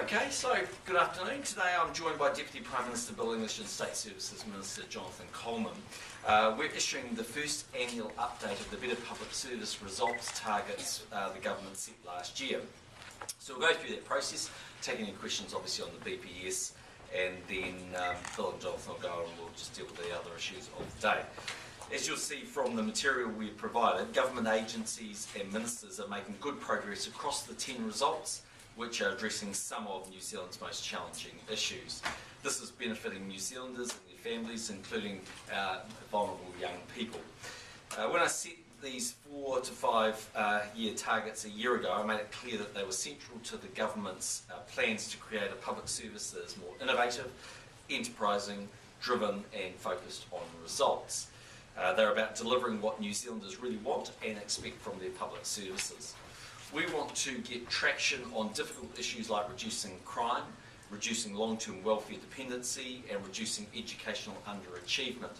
Okay, so good afternoon. Today I'm joined by Deputy Prime Minister Bill English and State Services Minister Jonathan Coleman. We're issuing the first annual update of the Better Public Service results targets the government set last year. So we'll go through that process, take any questions obviously on the BPS, and then Bill and Jonathan will go and we'll just deal with the other issues of the day. As you'll see from the material we've provided, government agencies and ministers are making good progress across the 10 results, which are addressing some of New Zealand's most challenging issues. This is benefiting New Zealanders and their families, including vulnerable young people. When I set these 4 to 5 year targets a year ago, I made it clear that they were central to the government's plans to create a public service that is more innovative, enterprising, driven and focused on results. They're about delivering what New Zealanders really want and expect from their public services. We want to get traction on difficult issues like reducing crime, reducing long-term welfare dependency and reducing educational underachievement.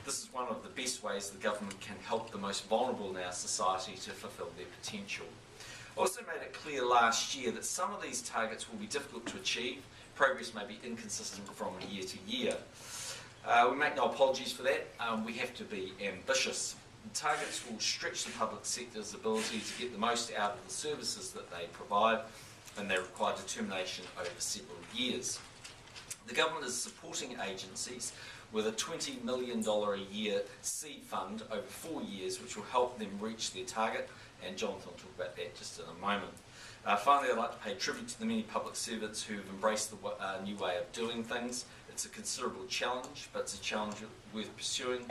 This is one of the best ways the government can help the most vulnerable in our society to fulfil their potential. I also made it clear last year that some of these targets will be difficult to achieve. Progress may be inconsistent from year to year. We make no apologies for that. We have to be ambitious. The targets will stretch the public sector's ability to get the most out of the services that they provide, and they require determination over several years. The government is supporting agencies with a $20 million a year seed fund over 4 years, which will help them reach their target, and Jonathan will talk about that just in a moment. Finally, I'd like to pay tribute to the many public servants who have embraced the new way of doing things. It's a considerable challenge, but it's a challenge worth pursuing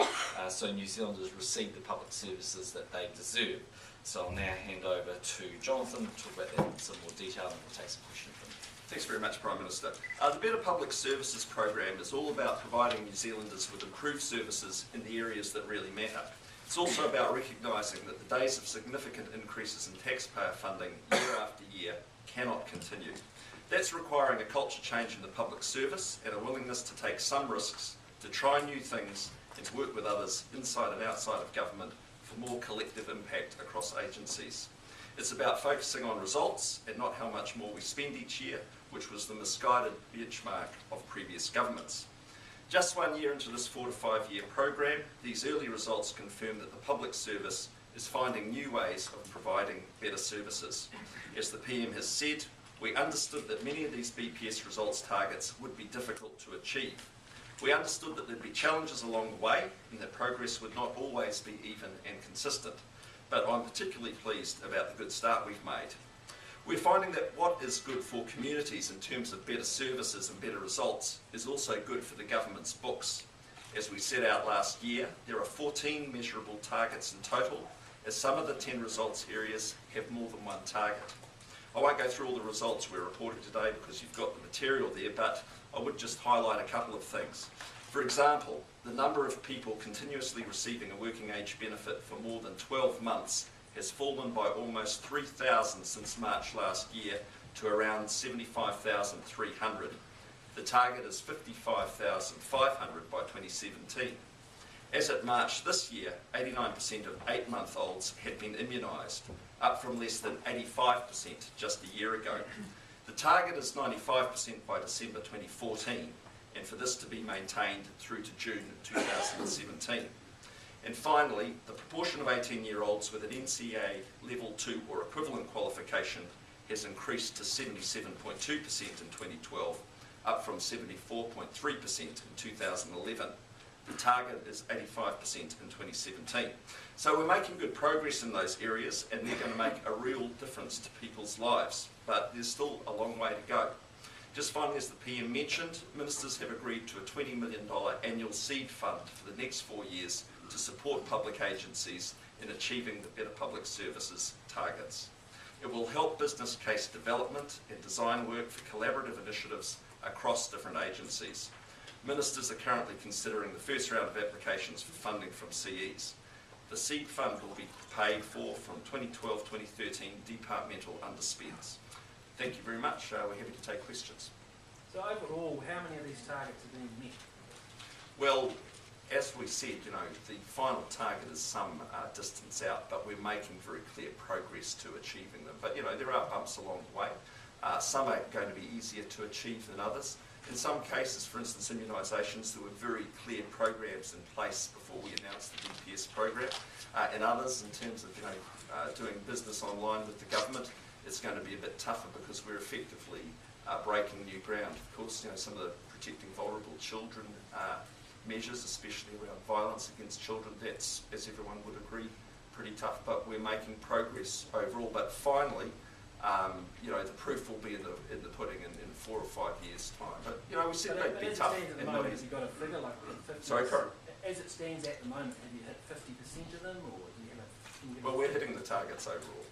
so New Zealanders receive the public services that they deserve. So I'll now hand over to Jonathan to talk about that in some more detail and we'll take some questions from him. Thanks very much, Prime Minister. The Better Public Services Programme is all about providing New Zealanders with improved services in the areas that really matter. It's also about recognising that the days of significant increases in taxpayer funding year after year cannot continue. That's requiring a culture change in the public service and a willingness to take some risks, to try new things and to work with others inside and outside of government for more collective impact across agencies. It's about focusing on results and not how much more we spend each year, which was the misguided benchmark of previous governments. Just 1 year into this 4 to 5 year programme, these early results confirm that the public service is finding new ways of providing better services. As the PM has said, we understood that many of these BPS results targets would be difficult to achieve. We understood that there'd be challenges along the way and that progress would not always be even and consistent. But I'm particularly pleased about the good start we've made. We're finding that what is good for communities in terms of better services and better results is also good for the government's books. As we set out last year, there are 14 measurable targets in total, as some of the 10 results areas have more than one target. I won't go through all the results we're reporting today because you've got the material there, but I would just highlight a couple of things. For example, the number of people continuously receiving a working age benefit for more than 12 months has fallen by almost 3,000 since March last year to around 75,300. The target is 55,500 by 2017. As at March this year, 89% of 8-month-olds had been immunised, up from less than 85% just a year ago. The target is 95% by December 2014, and for this to be maintained through to June 2017. And finally, the proportion of 18-year-olds with an NCEA Level 2 or equivalent qualification has increased to 77.2% in 2012, up from 74.3% in 2011. The target is 85% in 2017. So we're making good progress in those areas and they're going to make a real difference to people's lives, but there's still a long way to go. Just finally, as the PM mentioned, ministers have agreed to a $20 million annual seed fund for the next 4 years to support public agencies in achieving the Better Public Services targets. It will help business case development and design work for collaborative initiatives across different agencies. Ministers are currently considering the first round of applications for funding from CEs. The seed fund will be paid for from 2012-2013 departmental underspends. Thank you very much. We're happy to take questions. So overall, how many of these targets are being met? Well, as we said, the final target is some distance out, but we're making very clear progress to achieving them. But, there are bumps along the way. Some are going to be easier to achieve than others. In some cases, for instance, immunisations, there were very clear programs in place before we announced the DPS program. In others, in terms of doing business online with the government, it's going to be a bit tougher because we're effectively breaking new ground. Of course, some of the protecting vulnerable children measures, especially around violence against children, that's, as everyone would agree, pretty tough. But we're making progress overall. But finally, the proof will be in the pudding in 4 or 5 years' time. But we said it'd be tough. As it stands at the moment, have you got a figure like 50%? Sorry, Corin? As it stands at the moment, have you hit 50% of them, or do you have a? Well, we're hitting the targets overall.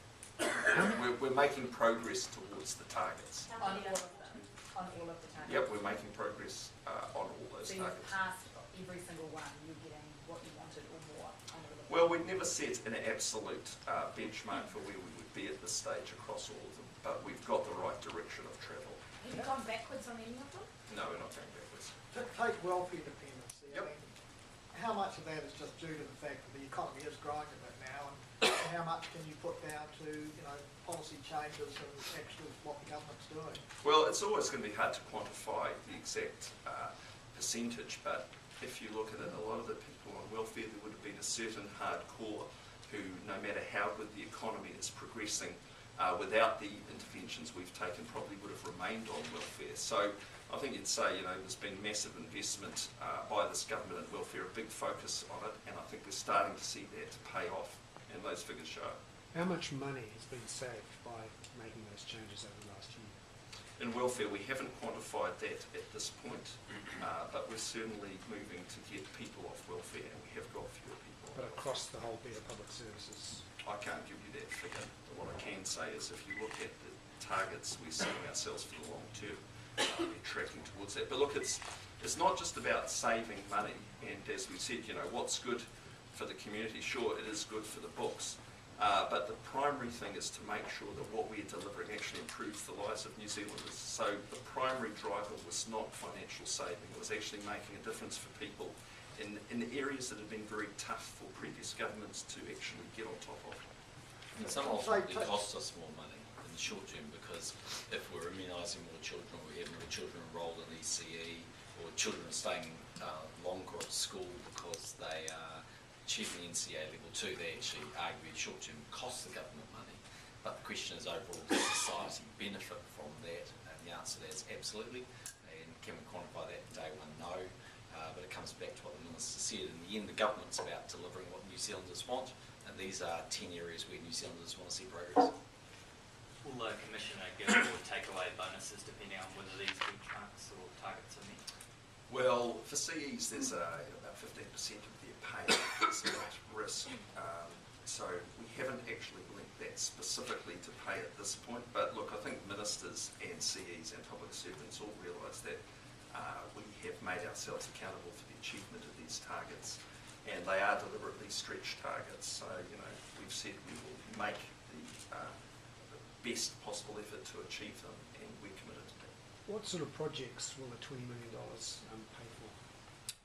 we're making progress towards the targets. On all of them? On all of the targets? Yep, we're making progress on all those so you've targets. passed every single one, you're getting what you wanted or more on all of them? Well, we'd never set an absolute benchmark for where we would be at this stage across all of them, but we've got the right direction of travel. Have you gone backwards on any of them? No, we're not going backwards. Take welfare dependency. Yep. I mean, how much of that is just due to the fact that the economy is growing a bit now, and how much can you put down to policy changes and actually what the government's doing? Well, it's always going to be hard to quantify the exact percentage, but if you look at it, a lot of the people on welfare, there would have been a certain hardcore who, no matter how good the economy is progressing, without the interventions we've taken, probably would have remained on welfare. So I think you'd say, there's been massive investment by this government in welfare, a big focus on it, and I think we're starting to see that pay off, and those figures show. How much money has been saved by making those changes over the last year? In welfare, we haven't quantified that at this point, but we're certainly moving to get people off welfare, and we have got fewer people. But across the whole Better Public Services? I can't give you that figure. What I can say is if you look at the targets we're setting ourselves for the long term, we're tracking towards that. But look, it's not just about saving money, and as we said, what's good for the community, sure, it is good for the books, but the primary thing is to make sure that what we're delivering actually improves the lives of New Zealanders. So the primary driver was not financial saving, it was actually making a difference for people in areas that have been very tough for previous governments to actually get on top of. And some ultimately cost us more money in the short term, because if we're immunising more children, or we have more children enrolled in ECE, or children are staying longer at school because they are achieving NCA level 2, they actually arguably short term cost the government money. But the question is, overall, does society benefit from that? And the answer to that is absolutely. And can we quantify that in day one? No. But it comes back to what the Minister said. In the end, the government's about delivering what New Zealanders want, and these are 10 areas where New Zealanders want to see progress. Will the Commissioner give or take away bonuses depending on whether these benchmarks or targets are met? Well, for CEs, there's about 15% of their pay is at risk. So we haven't actually linked that specifically to pay at this point. But look, I think ministers and CEs and public servants all realise that we have made ourselves accountable for the achievement of these targets, and they are deliberately stretched targets. So we've said we will make the best possible effort to achieve them, and we're committed to that. What sort of projects will the $20 million pay for?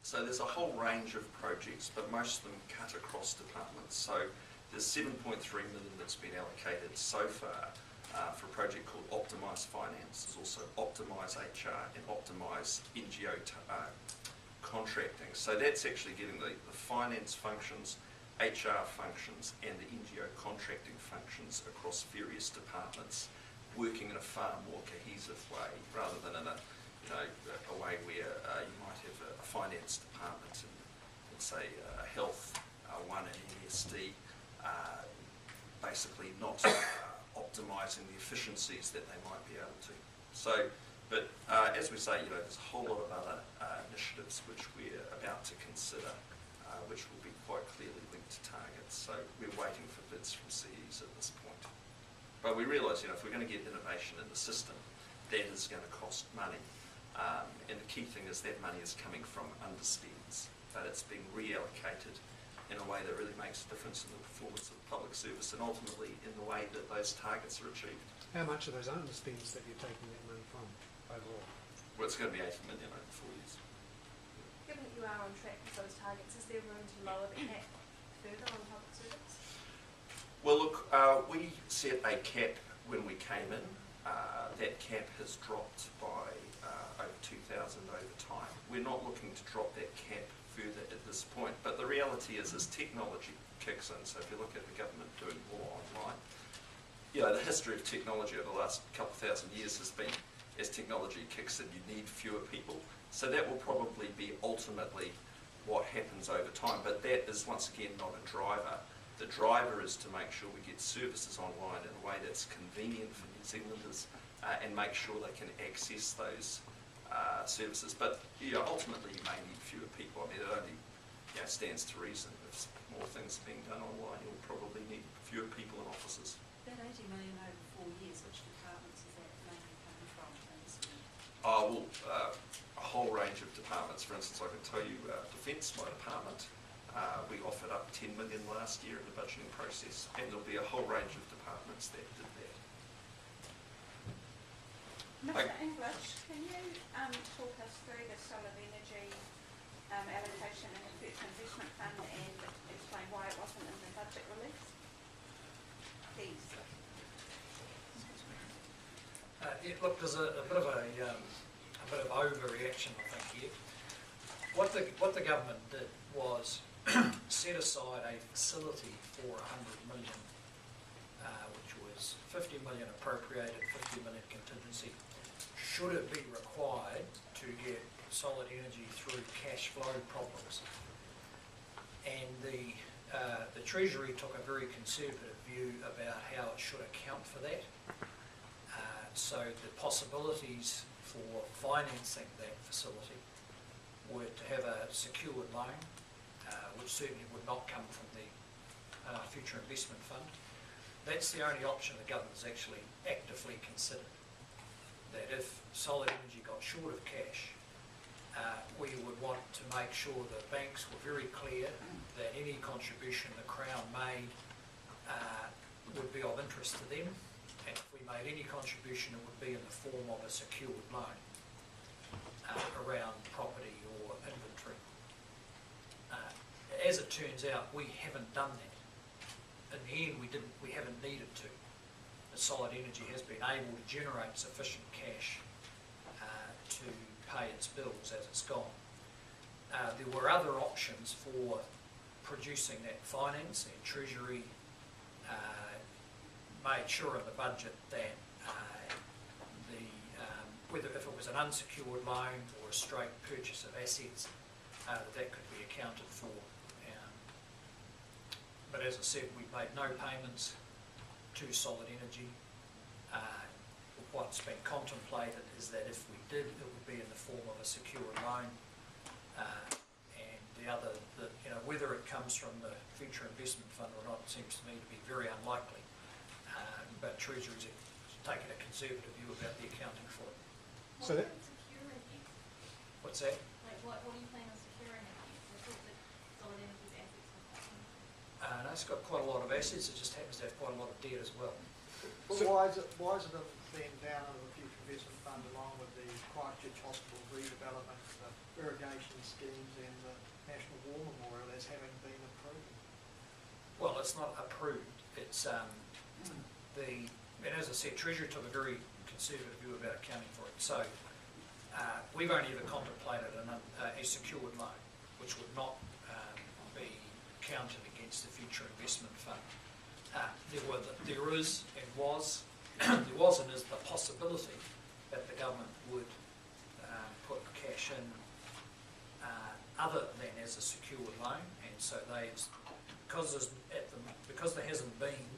So there's a whole range of projects, but most of them cut across departments. So there's 7.3 million that's been allocated so far for a project called Optimise Finance. There's also Optimise HR and Optimise NGO contracting. So that's actually getting the finance functions, HR functions and the NGO contracting functions across various departments, working in a far more cohesive way rather than in a way where you might have a finance department and let's say health, one in MSD, basically not optimising the efficiencies that they might be able to. So, but as we say, there's a whole lot of other initiatives which we're about to consider, which will be quite clearly linked to targets. So we're waiting for bids from CEs at this point. But we realise, if we're going to get innovation in the system, that is going to cost money. And the key thing is that money is coming from underspends, but it's being reallocated in a way that really makes a difference in the performance of the public service and ultimately in the way that those targets are achieved. How much of those underspends that you're taking that money from overall? Well, it's going to be 80 million over 4 years. Given that you are on track with those targets, is there room to lower the cap further on public service? Well, look, we set a cap when we came in, that cap has dropped by over 2,000 over time. We're not looking to drop that cap further at this point, but the reality is as technology kicks in, so if you look at the government doing more online, the history of technology over the last couple of thousand years has been, as technology kicks in, you need fewer people. So that will probably be ultimately what happens over time, but that is once again not a driver. The driver is to make sure we get services online in a way that's convenient for New Zealanders and make sure they can access those services. But ultimately you may need fewer people. I mean, it only stands to reason. If more things are being done online, you'll probably need fewer people in offices. That 80 million over 4 years, which departments is that mainly coming from? A whole range of departments. For instance, I can tell you Defence, my department, we offered up 10 million last year in the budgeting process, and there'll be a whole range of departments that did that. Mr. English, can you talk us through the solar energy allocation in the Future Investment Fund and explain why it wasn't in the budget release? Please. Look, there's a bit of overreaction, I think, here. What the government did was set aside a facility for 100 million, which was 50 million appropriated, 50 million contingency. Should it be required to get solid energy through cash flow problems? And the Treasury took a very conservative view about how it should account for that. So the possibilities for financing that facility were to have a secured loan, which certainly would not come from the Future Investment Fund. That's the only option the government has actually actively considered. That if solid energy got short of cash, we would want to make sure that banks were very clear that any contribution the Crown made would be of interest to them, and if we made any contribution it would be in the form of a secured loan around property or inventory. As it turns out, we haven't done that. In the end, we haven't needed to. The Solid Energy has been able to generate sufficient cash to pay its bills as it's gone. There were other options for producing that finance, and Treasury made sure in the budget that whether if it was an unsecured loan or a straight purchase of assets, that could be accounted for. But as I said, we've made no payments to Solid Energy. What's been contemplated is that if we did, it would be in the form of a secured loan. And the other, whether it comes from the Future Investment Fund or not, seems to me to be very unlikely. But Treasury's taken a conservative view about the accounting for it. So that, What's that? Like what do you plan on securing it against? I thought that Solid Energy's assets were quite No, it's got quite a lot of assets. It just happens to have quite a lot of debt as well. But why is it then down under the Future Investment Fund along with the Christchurch Hospital redevelopment, the irrigation schemes and the National War Memorial as having been approved? Well, it's not approved. It's and as I said, Treasury took a very conservative view about accounting for it. So we've only ever contemplated a secured loan, which would not be counted against the Future Investment Fund. There is the possibility that the government would put cash in other than as a secured loan, and so because there hasn't been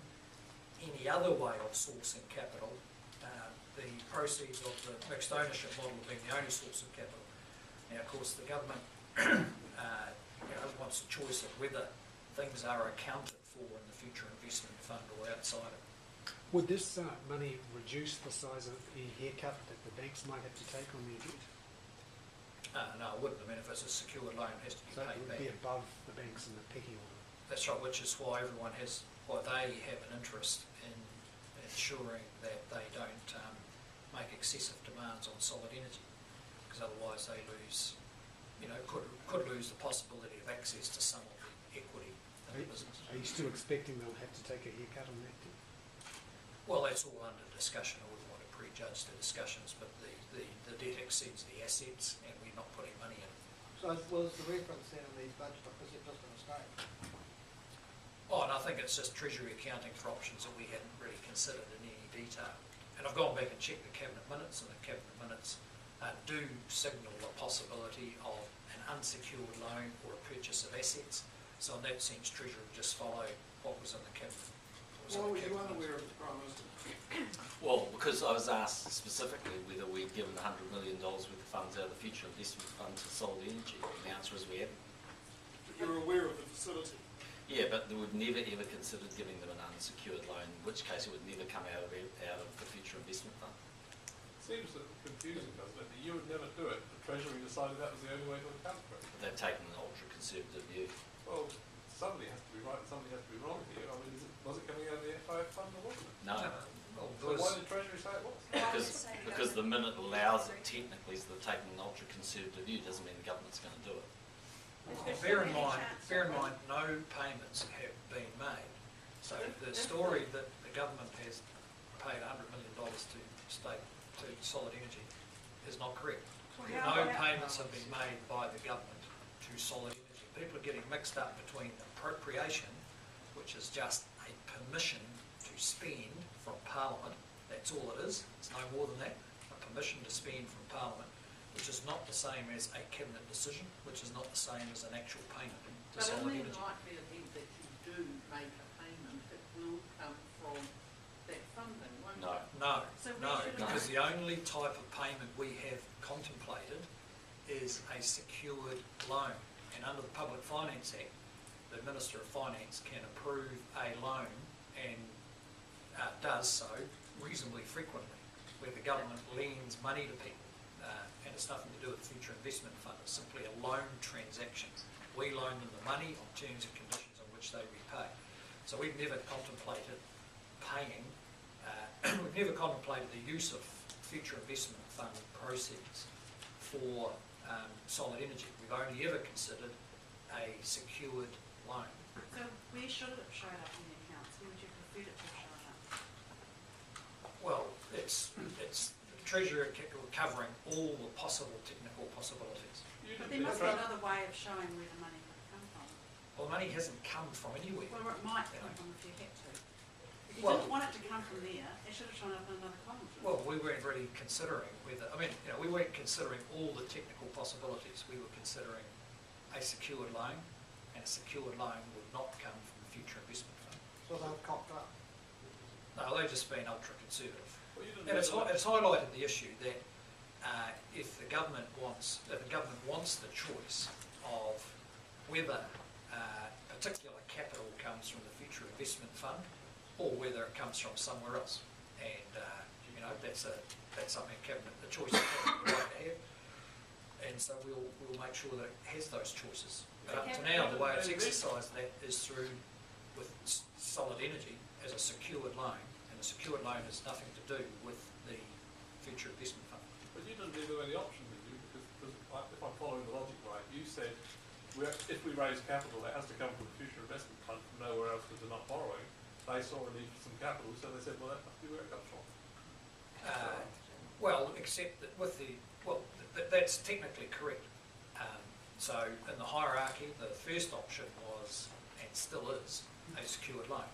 any other way of sourcing capital, the proceeds of the mixed ownership model being the only source of capital. Now, of course, the government wants a choice of whether things are accounted for in the Future Investment Fund or outside it. would this money reduce the size of the haircut that the banks might have to take on their debt? No, it wouldn't. I mean, if it's a secured loan, it has to be So it paid would back. be above the banks in the pecking order. That's right, which is why they have an interest in ensuring that they don't make excessive demands on Solid Energy, because otherwise they could lose the possibility of access to some of the equity in the business. Are you still expecting they'll have to take a haircut on that debt? Well, that's all under discussion. I wouldn't want to prejudge the discussions, but the debt exceeds the assets and we're not putting money in. So was the reference then in the budget, or is it just a mistake? Oh, and I think it's just Treasury accounting for options that we hadn't really considered in any detail. And I've gone back and checked the Cabinet minutes, and the Cabinet minutes do signal the possibility of an unsecured loan or a purchase of assets. So in that sense, Treasury just followed what was in the Cabinet. Why were you unaware of the Prime Minister? Well, because I was asked specifically whether we'd given $100 million worth of funds out of the Future Investment Fund to Solid Energy. And the answer is we haven't. But you're aware of the facility? Yeah, but we've never ever considered giving them an unsecured loan, in which case it would never come out of the Future Investment Fund. Seems a bit confusing, doesn't it? That you would never do it, the Treasury decided that was the only way to account for it. They've taken an ultra-conservative view. Well, somebody has to be right and somebody has to be wrong here. I mean, was it coming out of the FIF fund or wasn't it? No. Well, So why did Treasury say it was? Because the minute allows it technically, so they're taking an ultra-conservative view, doesn't mean the government's going to do it. Bear in mind, no payments have been made. So the story that the government has paid $100 million to Solid Energy is not correct. No payments have been made by the government to Solid Energy. People are getting mixed up between appropriation, which is just a permission to spend from Parliament. That's all it is. It's no more than that. A permission to spend from Parliament, which is not the same as a cabinet decision, which is not the same as an actual payment to But Solid in Energy. the likely event that you do make a payment, it will come from that funding, won't No. it? No, So we no, should- because the only type of payment we have contemplated is a secured loan. And under the Public Finance Act, the Minister of Finance can approve a loan and does so reasonably frequently, where the government lends money to people. And it's nothing to do with the Future Investment Fund, it's simply a loan transaction. We loan them the money on terms and conditions on which they repay. So we've never contemplated paying, we've never contemplated the use of Future Investment Fund proceeds for Solid Energy. We've only ever considered a secured loan. So where should it have shown up in the accounts? Where would you prefer it to have shown up? Well, it's Treasury covering all the possible technical possibilities. But there must be another way of showing where the money might come from. Well, money hasn't come from anywhere. Well, it might you come know. from if you had to. If you Well- didn't want it to come from there, it should have shown up in another column. Well, we weren't really considering whether, we weren't considering all the technical possibilities. We were considering a secured loan, and a secured loan would not come from the Future Investment Fund. So they've cocked up. No, they've just been ultra-conservative. Well, you didn't And it's really- highlighted the issue that if the government wants the choice of whether particular capital comes from the Future Investment Fund or whether it comes from somewhere else, and that's something cabinet, the choice the cabinet would like to have, and so we'll make sure that it has those choices. But up to now, the way it's exercised that is through with Solid Energy as a secured loan, and a secured loan has nothing to do with the Future Investment Fund. But you didn't leave them any option, did you? Because if I'm following the logic right, you said if we raise capital, it has to come from the Future Investment Fund from nowhere else because they're not borrowing. They saw a need for some capital, so they said, well, that must be where it comes from. Well, except that that's technically correct. So in the hierarchy, the first option was, and still is, a secured loan.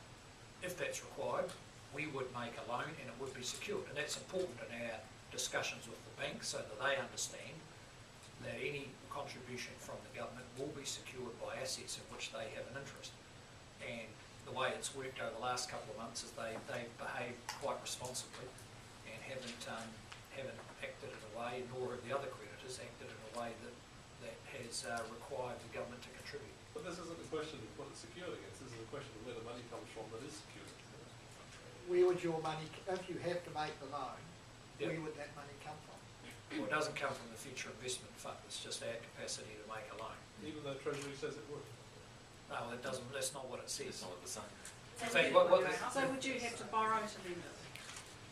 If that's required, we would make a loan and it would be secured. And that's important in our discussions with the bank so that they understand that any contribution from the government will be secured by assets in which they have an interest. And the way it's worked over the last couple of months is they've behaved quite responsibly and haven't acted in a way, nor have the other creditors acted in a way that has required the government to contribute. But this isn't a question of what it's secured against, this is a question of where the money comes from that is secured. Where would your money, if you have to make the loan, Yep. where would that money come from? Well, it doesn't come from the Future Investment Fund, it's just our capacity to make a loan. Even though Treasury says it would. No, it doesn't, that's not what it It's says. not the same. In fact, what So would you have to borrow to lend it?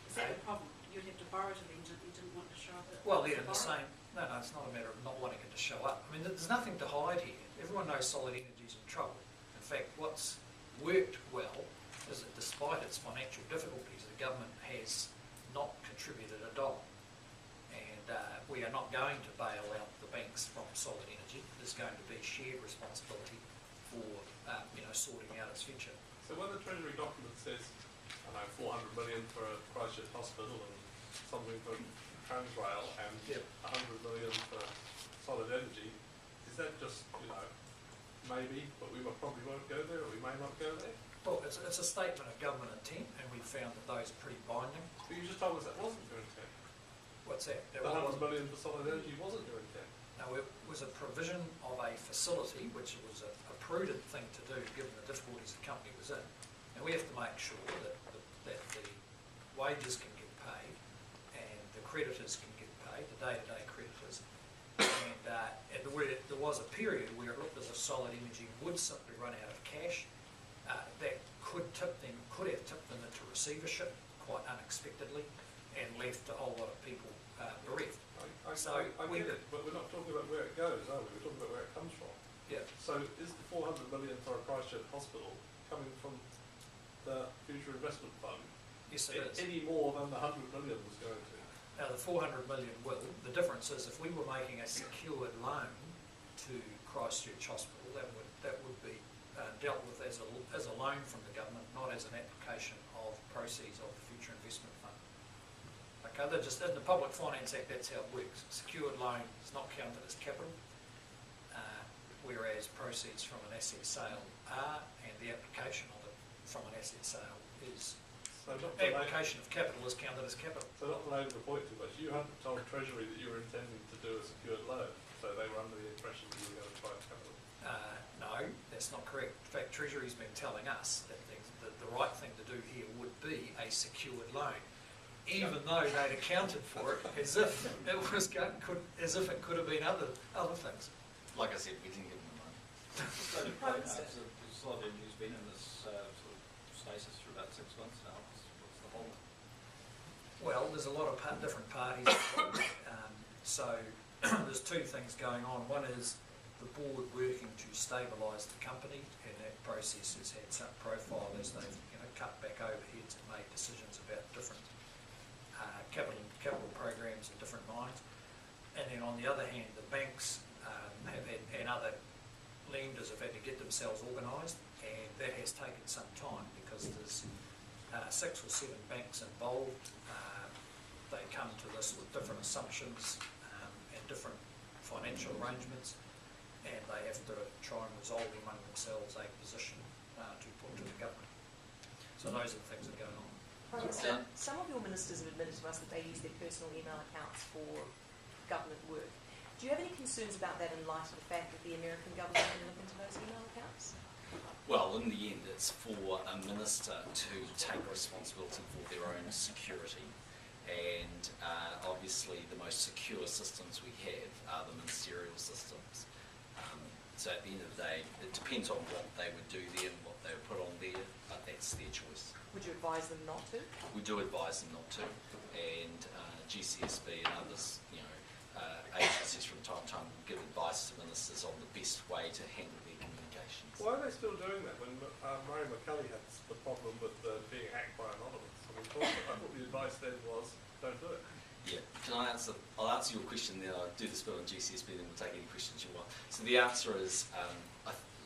Is that the problem? You'd have to borrow to lend it, you didn't want to show it? Well, they're in the same, no, it's not a matter of not wanting it to show up. I mean, there's nothing to hide here. Everyone knows Solid Energy's in trouble. In fact, what's worked well is that despite its financial difficulties, the government has not contributed a dollar. And we are not going to bail out the banks from Solid Energy. There's going to be shared responsibility for sorting out its future. So when the Treasury document says, I know, 400 million for a Christchurch hospital and something for Transrail and 100 million for Solid Energy, is that just, maybe, but we probably won't go there, or we may not go there? Well, it's a statement of government intent, and we found that those are pretty binding. But you just told us that wasn't your intent. What's that? The 100 million for Solid Energy wasn't your intent. No, it was a provision of a facility, which was a prudent thing to do given the difficulties the company was in. And we have to make sure that the wages can get paid and the creditors can get paid, the day-to-day creditors. And there was a period where it looked as if Solid Energy would simply run out of cash. That could have tipped them into receivership quite unexpectedly and left a whole lot of people bereft. I get it, but we're not talking about where it goes, are we? We're talking about where it comes from. Yeah. So is the 400 million for a Christchurch hospital coming from the Future Investment Fund? Yes, it is. Any more than the 100 million was going to? Now, the 400 million will. The difference is if we were making a secured loan to Christchurch Hospital, that would be dealt with as a loan from the government, not as an application of proceeds of the Future Investment Fund. Okay, they're just in the Public Finance Act, that's how it works. Secured loan is not counted as capital, whereas proceeds from an asset sale are, and the application of it from an asset sale is. So application of capital is counted as capital. So not to labour the point too much, you hadn't told Treasury that you were intending to do a secured loan, so they were under the impression that you were going to try capital. No, that's not correct. In fact, Treasury's been telling us that the right thing to do here would be a secured loan, even though they'd accounted for it as if it was as if it could have been other things. Like I said, we didn't give them the money. So Solid Energy's been in this sort of stasis for about 6 months now. What's the whole? Well, there's a lot of different parties involved. So there's two things going on. One is the board working to stabilise the company, and that process has had some profile as they've cut back overheads and made decisions about different capital programs at different mines. And then on the other hand, the banks have had, and other lenders have had to get themselves organised, and that has taken some time because there's 6 or 7 banks involved. They come to this with different assumptions and different financial arrangements, and they have to try and resolve among themselves a position to put to the government. So those are the things that are going on. Prime Minister, some of your ministers have admitted to us that they use their personal email accounts for government work. Do you have any concerns about that in light of the fact that the American government can look into those email accounts? Well, in the end, it's for a minister to take responsibility for their own security. And obviously the most secure systems we have are the ministerial systems. So at the end of the day, it depends on what they would do there and what they would put on there, but that's their choice. Would you advise them not to? We do advise them not to, and GCSB and others, agencies from time to time will give advice to ministers on the best way to handle their communications. Why are they still doing that when Murray McCully had the problem with being hacked by Anonymous? I thought the advice then was, don't do it. Yeah, I'll answer your question then. I'll do this bit on GCSB, then we'll take any questions you want. So the answer is,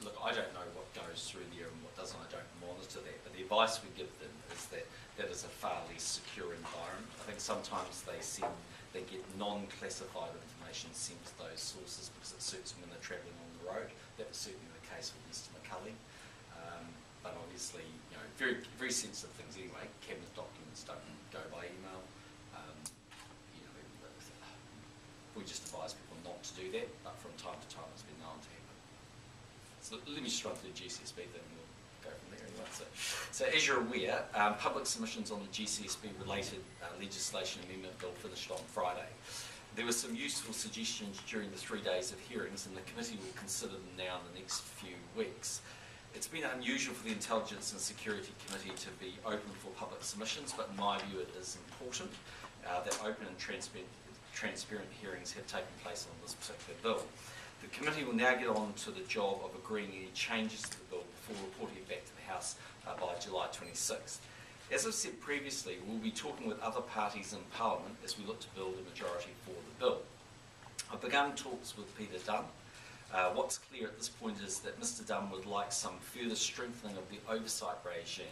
look, I don't know what goes through there and what doesn't. I don't monitor that. But the advice we give them is that that is a far less secure environment. I think sometimes they get non-classified information sent to those sources because it suits them when they're travelling on the road. That was certainly the case with Mr McCully. But obviously, very, very sensitive things anyway. Cabinet documents don't go by email. We just advise people not to do that, but from time to time it's been known to happen. So let me just run through the GCSB thing and we'll go from there anyway. So as you're aware, public submissions on the GCSB related legislation amendment bill finished on Friday. There were some useful suggestions during the 3 days of hearings, and the committee will consider them now in the next few weeks. It's been unusual for the Intelligence and Security Committee to be open for public submissions, but in my view it is important that open and transparent hearings have taken place on this particular bill. The committee will now get on to the job of agreeing any changes to the bill before reporting it back to the House by July 26th. As I've said previously, we'll be talking with other parties in Parliament as we look to build a majority for the bill. I've begun talks with Peter Dunn. What's clear at this point is that Mr Dunn would like some further strengthening of the oversight regime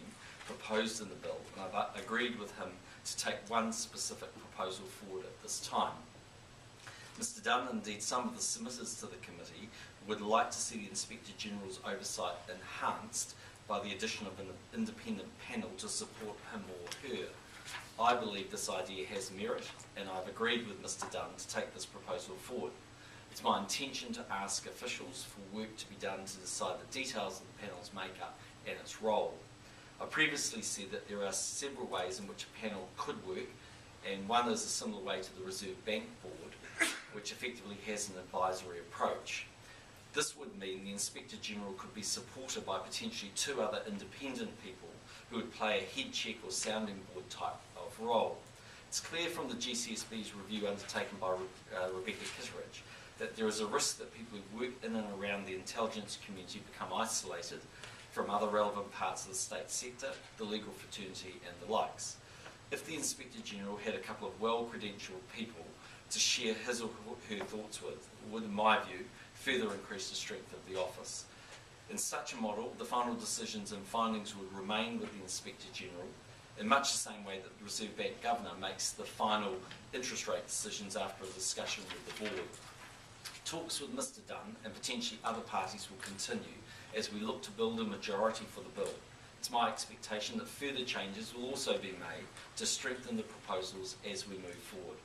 proposed in the bill, and I've agreed with him to take one specific proposal forward at this time. Mr Dunn, and indeed some of the submitters to the committee, would like to see the Inspector General's oversight enhanced by the addition of an independent panel to support him or her. I believe this idea has merit, and I've agreed with Mr Dunn to take this proposal forward. It's my intention to ask officials for work to be done to decide the details of the panel's makeup and its role. I previously said that there are several ways in which a panel could work, and one is a similar way to the Reserve Bank Board, which effectively has an advisory approach. This would mean the Inspector General could be supported by potentially two other independent people who would play a head check or sounding board type of role. It's clear from the GCSB's review undertaken by Rebecca Kitteridge that there is a risk that people who work in and around the intelligence community become isolated from other relevant parts of the state sector, the legal fraternity and the likes. If the Inspector General had a couple of well-credentialed people to share his or her thoughts with, would, in my view, further increase the strength of the office. In such a model, the final decisions and findings would remain with the Inspector General, in much the same way that the Reserve Bank Governor makes the final interest rate decisions after a discussion with the board. Talks with Mr Dunn and potentially other parties will continue as we look to build a majority for the bill. It's my expectation that further changes will also be made to strengthen the proposals as we move forward.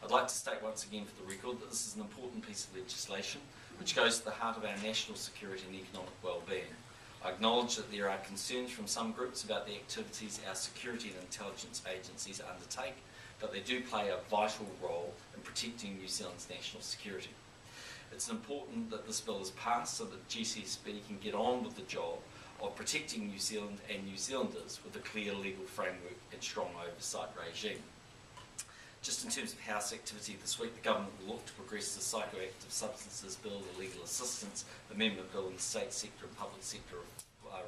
I'd like to state once again for the record that this is an important piece of legislation which goes to the heart of our national security and economic well-being. I acknowledge that there are concerns from some groups about the activities our security and intelligence agencies undertake, but they do play a vital role in protecting New Zealand's national security. It's important that this bill is passed so that GCSB can get on with the job of protecting New Zealand and New Zealanders with a clear legal framework and strong oversight regime. Just in terms of House activity this week, the Government will look to progress the Psychoactive Substances Bill, the Legal Assistance Amendment Bill and the State Sector and Public Sector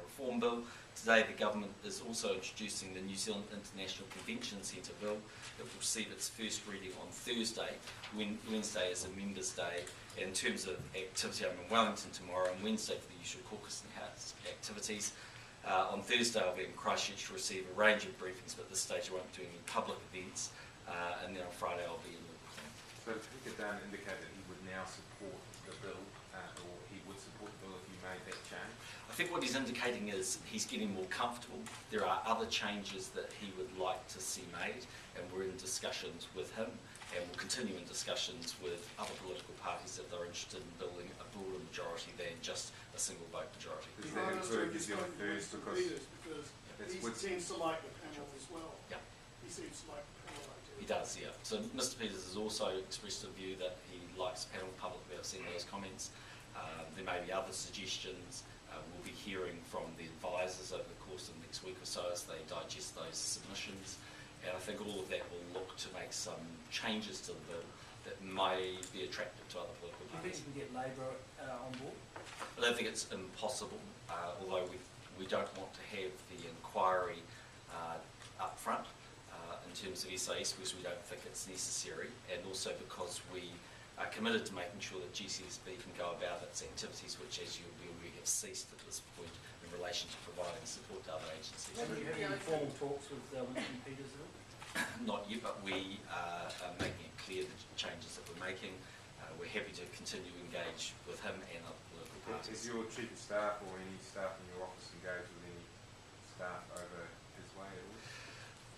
Reform Bill. Today the Government is also introducing the New Zealand International Convention Centre Bill that will receive its first reading on Thursday. Wednesday is a Members' Day. In terms of activity, I'm in Wellington tomorrow and Wednesday for the usual caucus and House activities. On Thursday I'll be in Christchurch to receive a range of briefings, but at this stage I won't be doing any public events. And then on Friday I'll be in Auckland. So Speaker Dunn indicated he would now support the bill, or he would support the bill if you made that change? I think what he's indicating is he's getting more comfortable. There are other changes that he would like to see made, and we're in discussions with him, and we'll continue in discussions with other political parties if they're interested in building a broader majority than just a single vote majority. Does that include New Zealand First? Because he seems to like the panel as well. Yeah. He seems to like the panel idea. He does, yeah. So Mr Peters has also expressed a view that he likes the panel publicly. I've seen those comments. There may be other suggestions. We'll be hearing from the advisors over the course of the next week or so as they digest those submissions. And I think all of that will look to make some changes to the bill that may be attractive to other political parties. Do you think you can get Labor on board? I don't think it's impossible, although we don't want to have the inquiry up front. In terms of SIS, because we don't think it's necessary, and also because we are committed to making sure that GCSB can go about its activities, which, as you'll be aware, have ceased at this point in relation to providing support to other agencies. Have you had any formal talks with Winston Peters at all? Not yet, but we are making it clear the changes that we're making. We're happy to continue to engage with him and other political parties. Is your Chief of Staff or any staff in your office engaged with any staff over his way at all?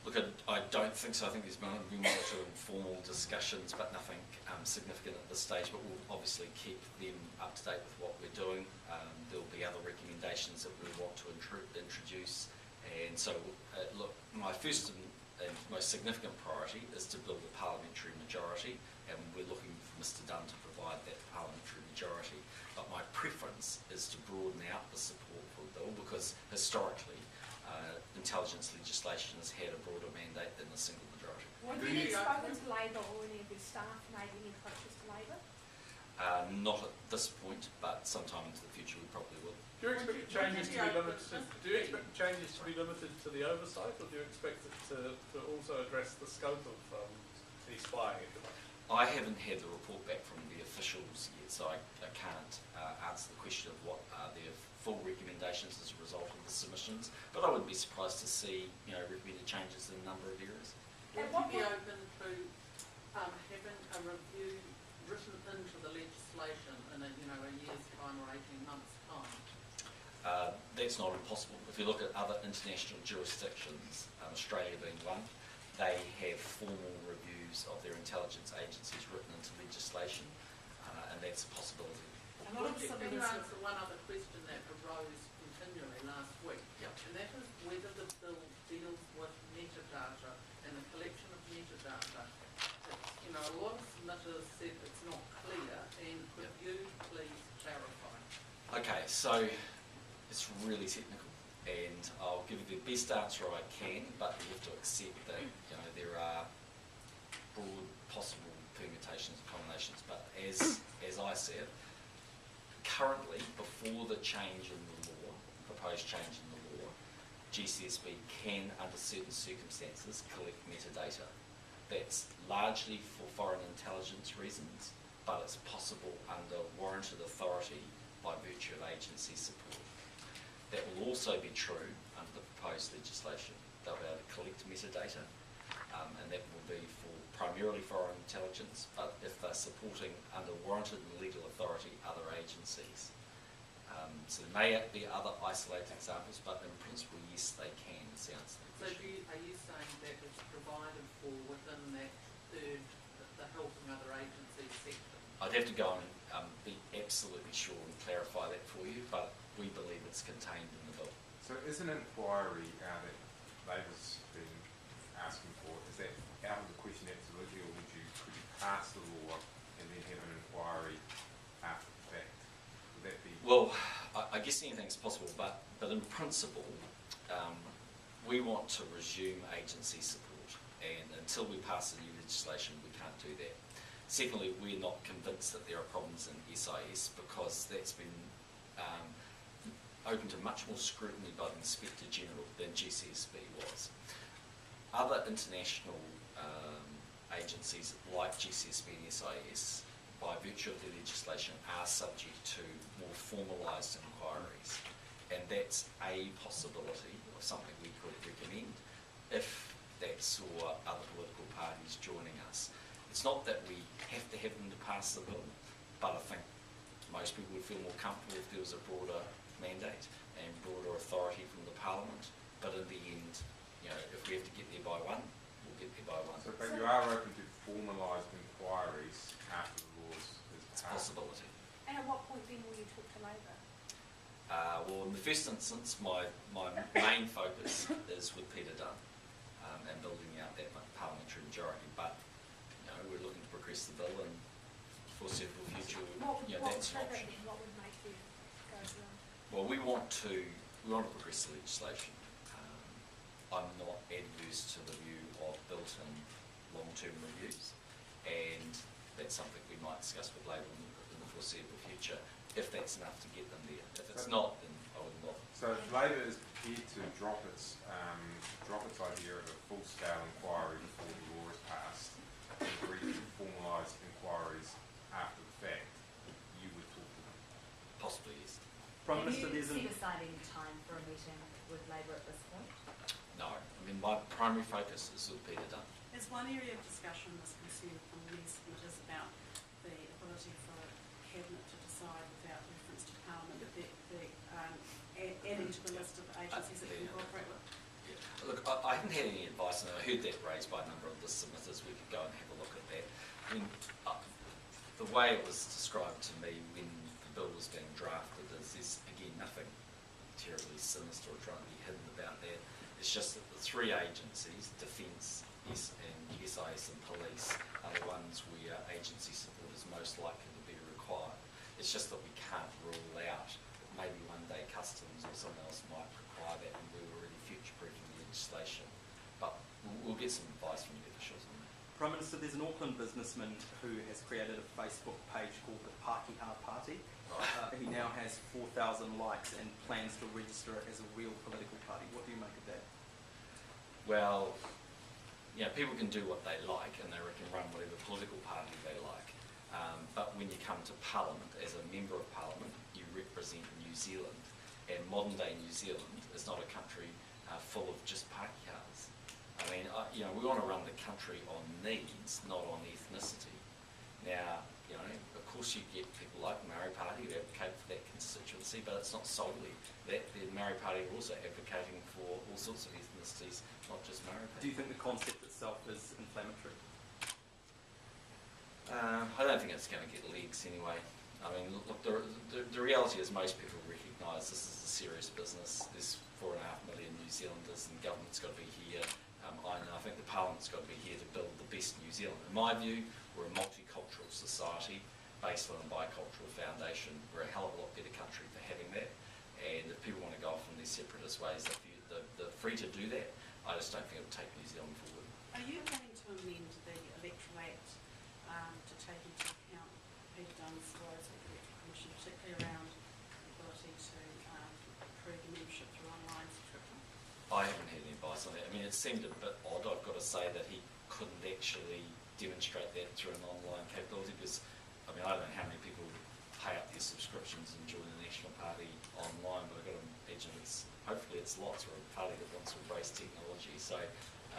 Look, I don't think so. I think there's been one or two informal discussions, but nothing significant at this stage. But we'll obviously keep them up to date with what we're doing. There'll be other recommendations that we want to introduce. And so, look, my first and most significant priority is to build a parliamentary majority, and we're looking for Mr Dunn to provide that parliamentary majority. But my preference is to broaden out the support for the bill, because historically, intelligence legislation has had a broader mandate than a single majority. Have you spoken to Labor or any of your staff made any approaches to Labor? Not at this point, but sometime into the future we probably will. Do you expect the changes to be limited? Do you expect the changes to be limited to the oversight, or do you expect it to also address the scope of any spying, if you like? I haven't had the report back from the officials yet, so I can't answer the question of what are their full recommendations as a result of the submissions. But I wouldn't be surprised to see, recommended changes in a number of areas. Would you be open to having a review written into the legislation in a year's time or 18 months' time? That's not impossible. If you look at other international jurisdictions, Australia being one, they have formal reviews of their intelligence agencies written into legislation, and that's a possibility. A lot of Can civil you lists- answer one other question that arose continually last week? Yep. And that is whether the bill deals with metadata and the collection of metadata. It's, a lot of submitters said it's not clear, and could you please clarify? Okay, so it's really technical, and I'll give you the best answer I can, but you have to accept that there are broad possible permutations and combinations. But as I said, currently, before the change in the law, proposed change in the law, GCSB can, under certain circumstances, collect metadata. That's largely for foreign intelligence reasons, but it's possible under warranted authority by virtue of agency support. That will also be true under the proposed legislation. They'll be able to collect metadata, and that will be for primarily foreign intelligence, but if they're supporting under warranted and legal authority other agencies. So there may be other isolated examples, but in principle, yes, they can, is the answer to the So question. are you saying that it's provided for within that third, the helping other agencies section? I'd have to go and be absolutely sure and clarify that for you, but we believe it's contained in the bill. So is an inquiry that Labour's been asking for, is that out of the question absolutely, or could you pass the law and then have an inquiry after the fact? Would that be? Well, I guess anything's possible, but in principle, we want to resume agency support, and until we pass the new legislation, we can't do that. Secondly, we're not convinced that there are problems in SIS because that's been open to much more scrutiny by the Inspector General than GCSB was. Other international agencies like GCSB and SIS, by virtue of the legislation, are subject to more formalised inquiries, and that's a possibility of something we could recommend if that saw other political parties joining us. It's not that we have to have them to pass the bill, but I think most people would feel more comfortable if there was a broader mandate and broader authority from the Parliament. But in the end, if we have to get there by one, we'll get there by one. So, but you are open to formalised inquiries after the laws is It's a passed? possibility. And at what point then will you talk to Labour? Well, in the first instance, my main focus is with Peter Dunn and building out that parliamentary majority. But we're looking to progress the bill, and for foreseeable future, that's an option. What would make you go to them? Well, we want to progress the legislation. I'm not adverse to the view of built-in long-term reviews, and that's something we might discuss with Labour in the foreseeable future, if that's enough to get them there. If it's not, then I wouldn't bother. So if Labour is prepared to drop its idea of a full-scale inquiry before the law is passed, and agree to formalised inquiries after the fact, you would talk to them? Possibly, yes. Prime Have Minister, you there's set aside any time for a meeting with Labour at this point? No, my primary focus is with Peter Dunn. There's one area of discussion that's consumed from many submitters about the ability for Cabinet to decide without reference to Parliament, adding to the list of agencies that can cooperate with. Yeah. Look, I haven't had any advice, and I heard that raised by a number of the submitters. We could go and have a look at that. The way it was described to me when the bill was being drafted is there's, again, nothing terribly sinister or trying to be hidden about that. It's just that the three agencies, Defence, and SIS and Police, are the ones where agency support is most likely to be required. It's just that we can't rule out that maybe one day Customs or someone else might require that, and we're already future-proofing the legislation. But we'll get some advice from the officials on that. Prime Minister, there's an Auckland businessman who has created a Facebook page called the Pākehā Party. He now has 4,000 likes and plans to register it as a real political party. What do you make of that? Well, people can do what they like and they can run whatever political party they like. But when you come to Parliament, as a Member of Parliament, you represent New Zealand. And modern day New Zealand is not a country full of just Pākehās. I mean, we want to run the country on needs, not on ethnicity. Now, of course you get people like the Maori Party who advocate for that constituency, but it's not solely that. The Maori Party are also advocating for all sorts of ethnicities, not just Maori Party. Do you think the concept itself is inflammatory? I don't think it's going to get legs anyway. I mean, look, the reality is most people recognise this is a serious business. There's 4.5 million New Zealanders and government's got to be here. I think the Parliament's got to be here to build the best New Zealand. In my view, we're a multicultural society based on a bicultural foundation. We're a hell of a lot better country for having that. And if people want to go off in their separatist ways, they're free to do that. I just don't think it'll take New Zealand forward. Are you planning to amend the Electoral Act to take into account Peter Dunn's words with the Electoral Commission, particularly around the ability to approve a membership through online subscription? I haven't had any advice on that. I mean, it seemed a bit odd, I've got to say, that he couldn't actually demonstrate that through an online capability because, I mean, I don't know how many people pay up their subscriptions and join the National Party online, but I've got to imagine hopefully it's lots. We're a party that wants to embrace technology. So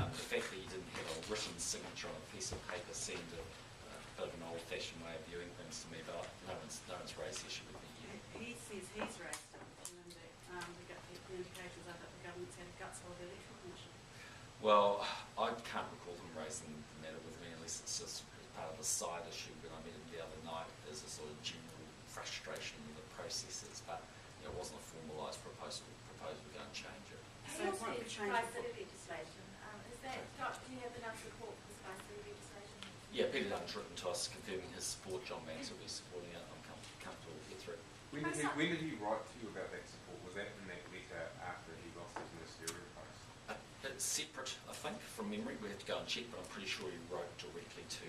the fact that he didn't have a written signature on a piece of paper seemed a bit of an old-fashioned way of viewing things to me, but no one's raised the issue with me yet. He says he's raised it with you, and that the indications are that the government's had a guts of the Electoral Commission. Well, I can't recall him raising the matter with me unless it's just part of a side issue when I met him the other night. There's a sort of general frustration with the processes, but it wasn't a formalised proposal. We're going to change it. He also has Spice City legislation. Do you have enough support for Spice City legislation? Yeah, Peter Dunn's written to us confirming his support. John Max will be supporting it. I'm comfortable with it. When did he write to you about that support? Was that in that letter after he lost his ministerial post? It's separate, I think, from memory. We have to go and check, but I'm pretty sure he wrote directly to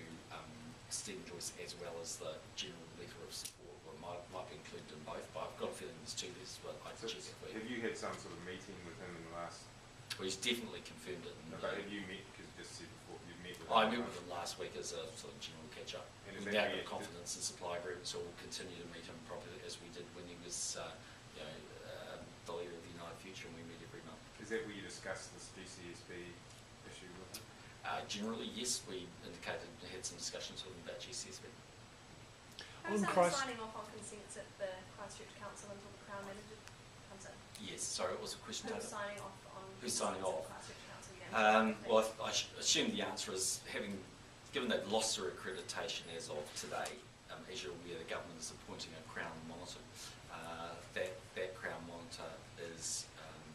Stephen Joyce as well as the general letter of support. Well, it might be included in both, but I've got a feeling there's two letters, but I'd check it for you. Have you had some sort of meeting with him in the last... Well, he's definitely confirmed it. But have you met, because you just said before, you've met with him? I met with him last week as a sort of general catch-up. And we now got confidence in supply agreements, so we'll continue to meet him properly as we did when he was the leader of the United Future, and we meet every month. Is that where you discussed this GCSB issue with him? Generally, yes. We had some discussions with him about GCSB. How's that signing off on consents at the Christchurch Council until the Crown Manager comes in? Yes, sorry, it was a question. Who's signing off on Who's signing off? Christchurch Council again? Well, I assume the answer is given they've lost their accreditation as of today, as you're aware, the government is appointing a Crown Monitor. That Crown Monitor is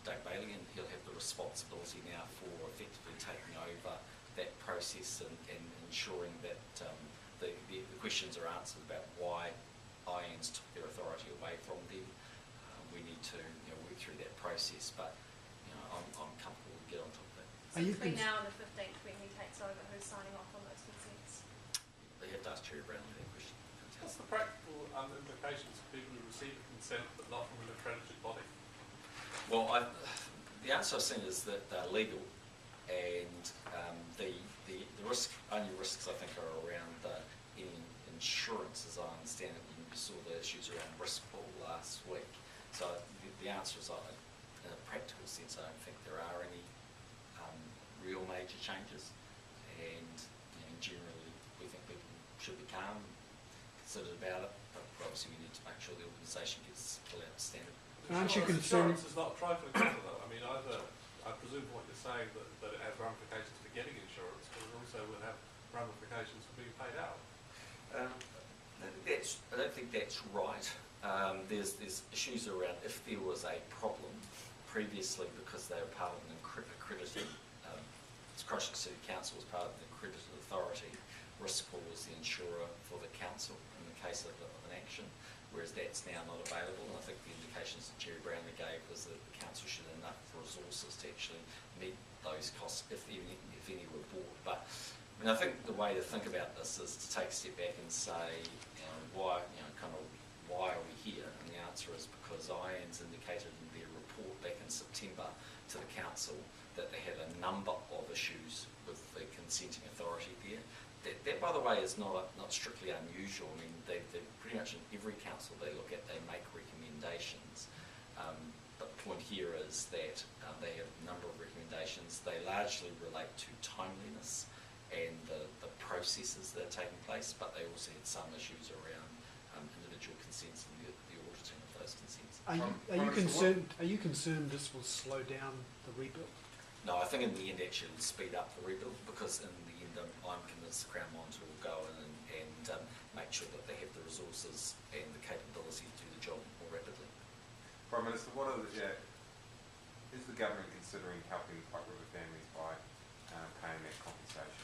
Doug Bailey, and he'll have the responsibility now for effectively taking over that process and ensuring that the questions are answered about why IANZ took their authority away from them. We need to work through that process, but I'm comfortable to get on top of that. So between now and the 15th, when he takes over, who's signing off on those consents? They have to ask Cherry Brown that question. What's the practical implications for people who receive a consent but not from an accredited body? Well, the answer I've seen is that they're legal, and the only risks I think are around any insurance, as I understand it. You saw the issues around risk pool last week. So the answer is, in a practical sense, I don't think there are any real major changes, and generally we think people should be calm, considered about it, but obviously we need to make sure the organisation gets full out standard. Aren't you concerned? Insurance is not trifling matter, though. I mean, I presume from what you're saying that it has ramifications for getting insurance, but it also will have ramifications for being paid out. I don't think that's right. There's issues around if there was a problem previously because they were part of an accredited, Christchurch City Council was part of an accredited authority. Riskpool was the insurer for the council in the case of an action, whereas that's now not available. And I think the indications that Jerry Brownlee gave was that the council should have enough resources to actually meet those costs if any were bought. But I mean, And I think the way to think about this is to take a step back and say, why are we here? And the answer is because IANZ indicated in their report back in September to the council that they had a number of issues with the consenting authority there. That, by the way, is not strictly unusual. I mean, they pretty much in every council they look at, they make recommendations. But the point here is that they have a number of recommendations. They largely relate to timeliness and the processes that are taking place, but they also had some issues around individual consents and the auditing of those consents. Are you concerned this will slow down the rebuild? No, I think in the end actually it'll speed up the rebuild, because in the end I'm convinced the Crown Mines will go in and make sure that they have the resources and the capability to do the job more rapidly. Prime Minister, is the government considering helping the Pike River families by paying that compensation?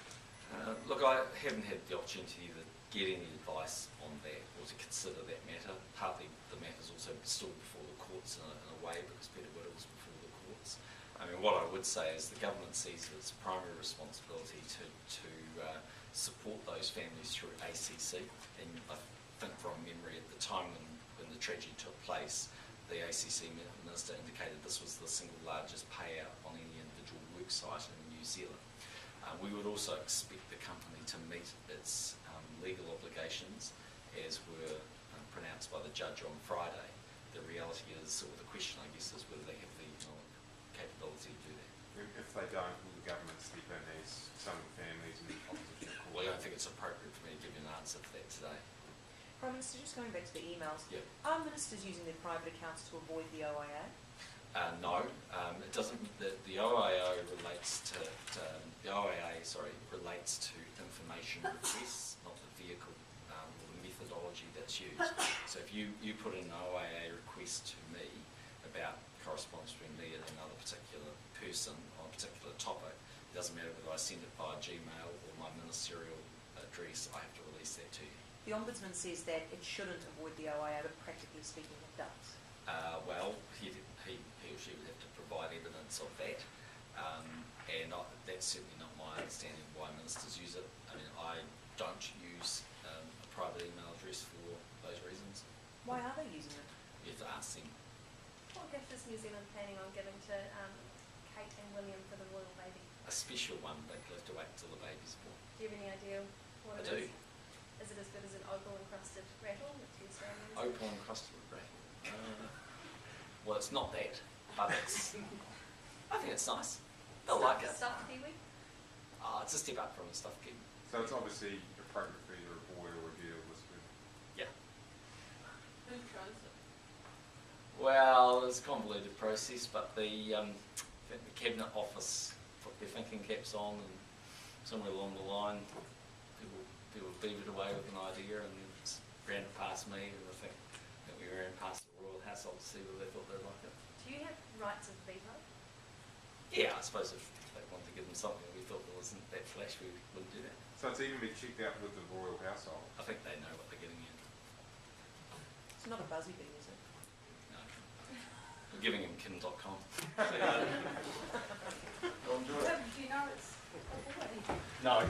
Look, I haven't had the opportunity to get any advice on that or to consider that matter. Partly the matter's also still before the courts in a way, because Peter Whittle's before the courts. I mean, what I would say is the government sees it as a primary responsibility to support those families through ACC. And I think from memory, at the time when the tragedy took place, the ACC Minister indicated this was the single largest payout on any individual work site in New Zealand. We would also expect the company to meet its legal obligations as were pronounced by the judge on Friday. The reality is, or the question I guess, is whether they have the economic capability to do that. If they don't, will the government step in as some of the families in the opposition? Well, I don't think it's appropriate for me to give you an answer for that today. Prime Minister, just going back to the emails, Yep. are ministers using their private accounts to avoid the OIA? No, it doesn't. The OIA relates to relates to information requests, not the vehicle or the methodology that's used. So if you put in an OIA request to me about correspondence between me and another particular person on a particular topic, it doesn't matter whether I send it via Gmail or my ministerial address, I have to release that to you. The Ombudsman says that it shouldn't avoid the OIA, but practically speaking it does. Well, he or she would have to provide evidence of that, and that's certainly not my understanding of why ministers use it. I mean, I don't use a private email address for those reasons. Why are they using it? You have to ask them. What gift is New Zealand planning on giving to Kate and William for the royal baby? A special one, but you'll have to wait until the baby's born. Do you have any idea what I do. it is? Is it as good as an opal encrusted rattle that you say? Opal encrusted rattle. Well, it's not that, but I think it's nice. They'll like it. Stuffed kiwi? It's a step up from a stuffed kiwi. So it's obviously appropriate for either a boy or a girl, this would. Yeah. Who chose it? Well, it's a convoluted process, but the Cabinet Office put their thinking caps on, and somewhere along the line, people beavered away with an idea and just ran it past me, and I think that we ran past the Royal Household to see whether they thought they'd like it. Do you have rights of veto? Yeah, I suppose if they wanted to give them something that we thought that wasn't that flash, we wouldn't do that. So it's even been checked out with the royal household? I think they know what they're getting in. It's not a buzzy bee, is it? No. We're giving them kin.com. Do you know it's... No.